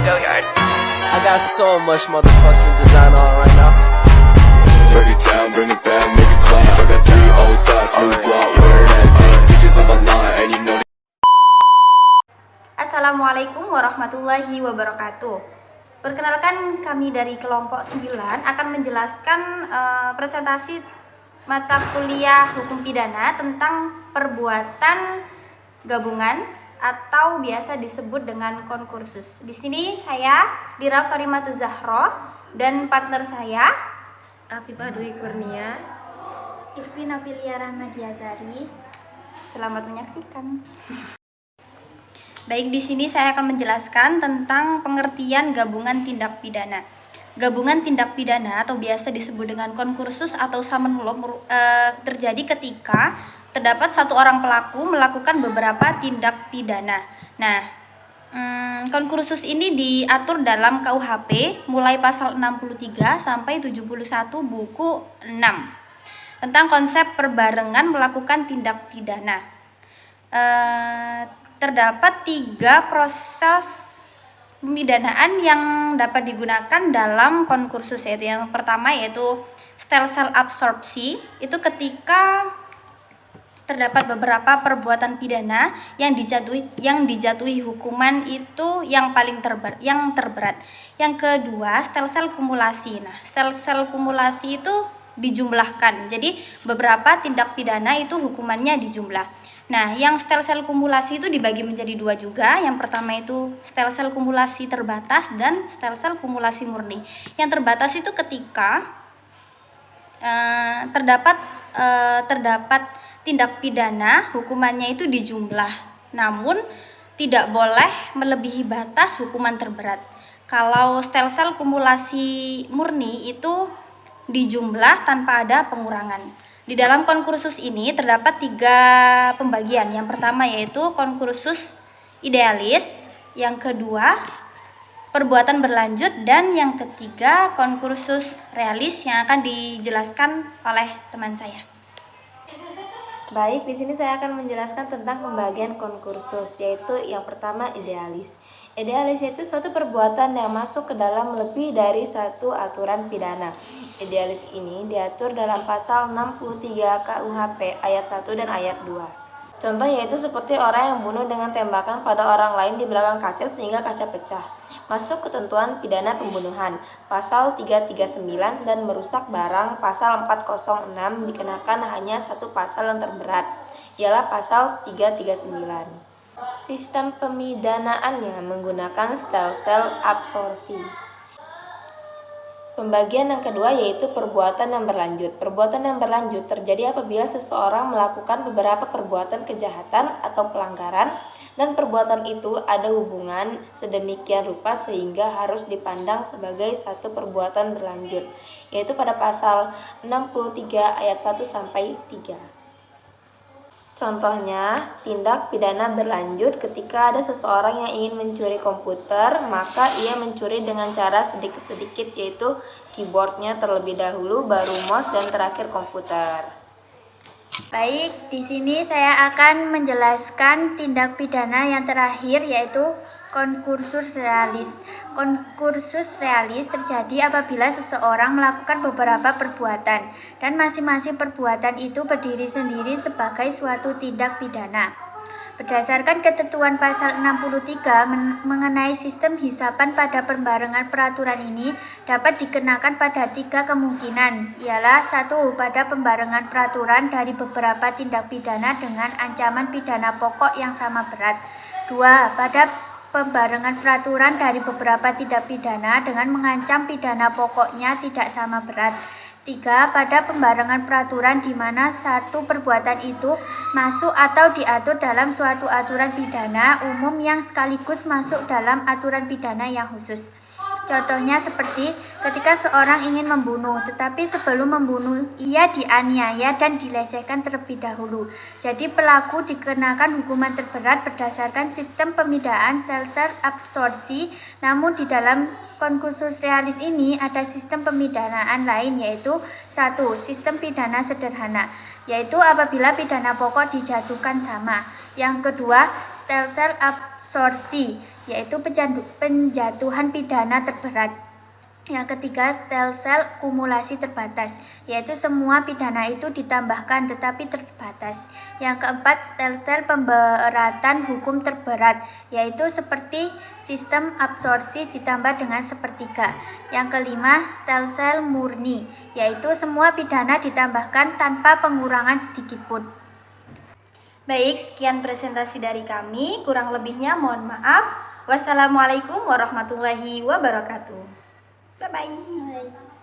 I got so much motherfucking design on right now. Break it down, bring it back, make it clap. I got 3 old thoughts, new block, wear that thing. Bitches on my line, and you know. Assalamualaikum warahmatullahi wabarakatuh. Perkenalkan, kami dari kelompok 9 akan menjelaskan presentasi mata kuliah hukum pidana tentang perbuatan gabungan atau biasa disebut dengan konkursus. Di sini saya Dira Farimatuz Zahro dan partner saya Afifah Dwi Kurnia, Irvin Afilia Rahmadiazari. Selamat menyaksikan. Baik, di sini saya akan menjelaskan tentang pengertian gabungan tindak pidana. Gabungan tindak pidana atau biasa disebut dengan konkursus atau summon law terjadi ketika terdapat satu orang pelaku melakukan beberapa tindak pidana. Nah, konkursus ini diatur dalam KUHP mulai pasal 63 sampai 71 buku 6 tentang konsep perbarengan melakukan tindak pidana. Terdapat 3 proses pemidanaan yang dapat digunakan dalam konkursus, yaitu yang pertama yaitu stem cell absorpsi. Itu ketika terdapat beberapa perbuatan pidana yang dijatuhi hukuman itu yang paling terberat. Yang kedua, stem cell kumulasi. Nah, stem cell kumulasi itu dijumlahkan. Jadi beberapa tindak pidana itu hukumannya dijumlah. Nah, yang stem cell kumulasi itu dibagi menjadi 2 juga. Yang pertama itu stem cell kumulasi terbatas dan stem cell kumulasi murni. Yang terbatas itu ketika terdapat tindak pidana hukumannya itu dijumlah, namun tidak boleh melebihi batas hukuman terberat. Kalau stem cell kumulasi murni itu dijumlah tanpa ada pengurangan. Di dalam konkursus ini terdapat 3 pembagian. Yang pertama yaitu konkursus idealis, yang kedua perbuatan berlanjut, dan yang ketiga konkursus realis yang akan dijelaskan oleh teman saya. Baik, di sini saya akan menjelaskan tentang pembagian konkursus, yaitu yang pertama idealis. Idealis itu suatu perbuatan yang masuk ke dalam lebih dari satu aturan pidana. Idealis ini diatur dalam pasal 63 KUHP ayat 1 dan ayat 2. Contoh yaitu seperti orang yang bunuh dengan tembakan pada orang lain di belakang kaca sehingga kaca pecah. Masuk ketentuan pidana pembunuhan pasal 339 dan merusak barang pasal 406 dikenakan hanya satu pasal yang terberat, ialah pasal 339. Sistem pemidanaannya menggunakan stem cell absorpsi. Pembagian yang kedua yaitu perbuatan yang berlanjut. Perbuatan yang berlanjut terjadi apabila seseorang melakukan beberapa perbuatan kejahatan atau pelanggaran dan perbuatan itu ada hubungan sedemikian rupa sehingga harus dipandang sebagai satu perbuatan berlanjut, yaitu pada pasal 63 ayat 1 sampai 3. Contohnya, tindak pidana berlanjut ketika ada seseorang yang ingin mencuri komputer, maka ia mencuri dengan cara sedikit-sedikit, yaitu keyboardnya terlebih dahulu, baru mouse, dan terakhir komputer. Baik, di sini saya akan menjelaskan tindak pidana yang terakhir yaitu konkursus realis. Konkursus realis terjadi apabila seseorang melakukan beberapa perbuatan dan masing-masing perbuatan itu berdiri sendiri sebagai suatu tindak pidana. Berdasarkan ketentuan pasal 63 mengenai sistem hisapan pada pembarengan peraturan ini dapat dikenakan pada 3 kemungkinan, ialah 1. Pada pembarengan peraturan dari beberapa tindak pidana dengan ancaman pidana pokok yang sama berat. 2. Pada pembarengan peraturan dari beberapa tindak pidana dengan mengancam pidana pokoknya tidak sama berat. 3. Pada pembarengan peraturan di mana satu perbuatan itu masuk atau diatur dalam suatu aturan pidana umum yang sekaligus masuk dalam aturan pidana yang khusus. Contohnya seperti ketika seorang ingin membunuh, tetapi sebelum membunuh ia dianiaya dan dilecehkan terlebih dahulu. Jadi pelaku dikenakan hukuman terberat berdasarkan sistem pemidaan sel-sel absorpsi. Namun di dalam konkursus realis ini ada sistem pemidanaan lain, yaitu 1. Sistem pidana sederhana, yaitu apabila pidana pokok dijatuhkan sama. Yang kedua, sel-sel absorpsi absorpsi, yaitu penjatuhan pidana terberat. Yang ketiga, sel-sel kumulasi terbatas, yaitu semua pidana itu ditambahkan tetapi terbatas. Yang keempat, sel-sel pemberatan hukum terberat, yaitu seperti sistem absorpsi ditambah dengan sepertiga. Yang kelima, sel-sel murni, yaitu semua pidana ditambahkan tanpa pengurangan sedikitpun. Baik, sekian presentasi dari kami. Kurang lebihnya mohon maaf. Wassalamualaikum warahmatullahi wabarakatuh. Bye-bye.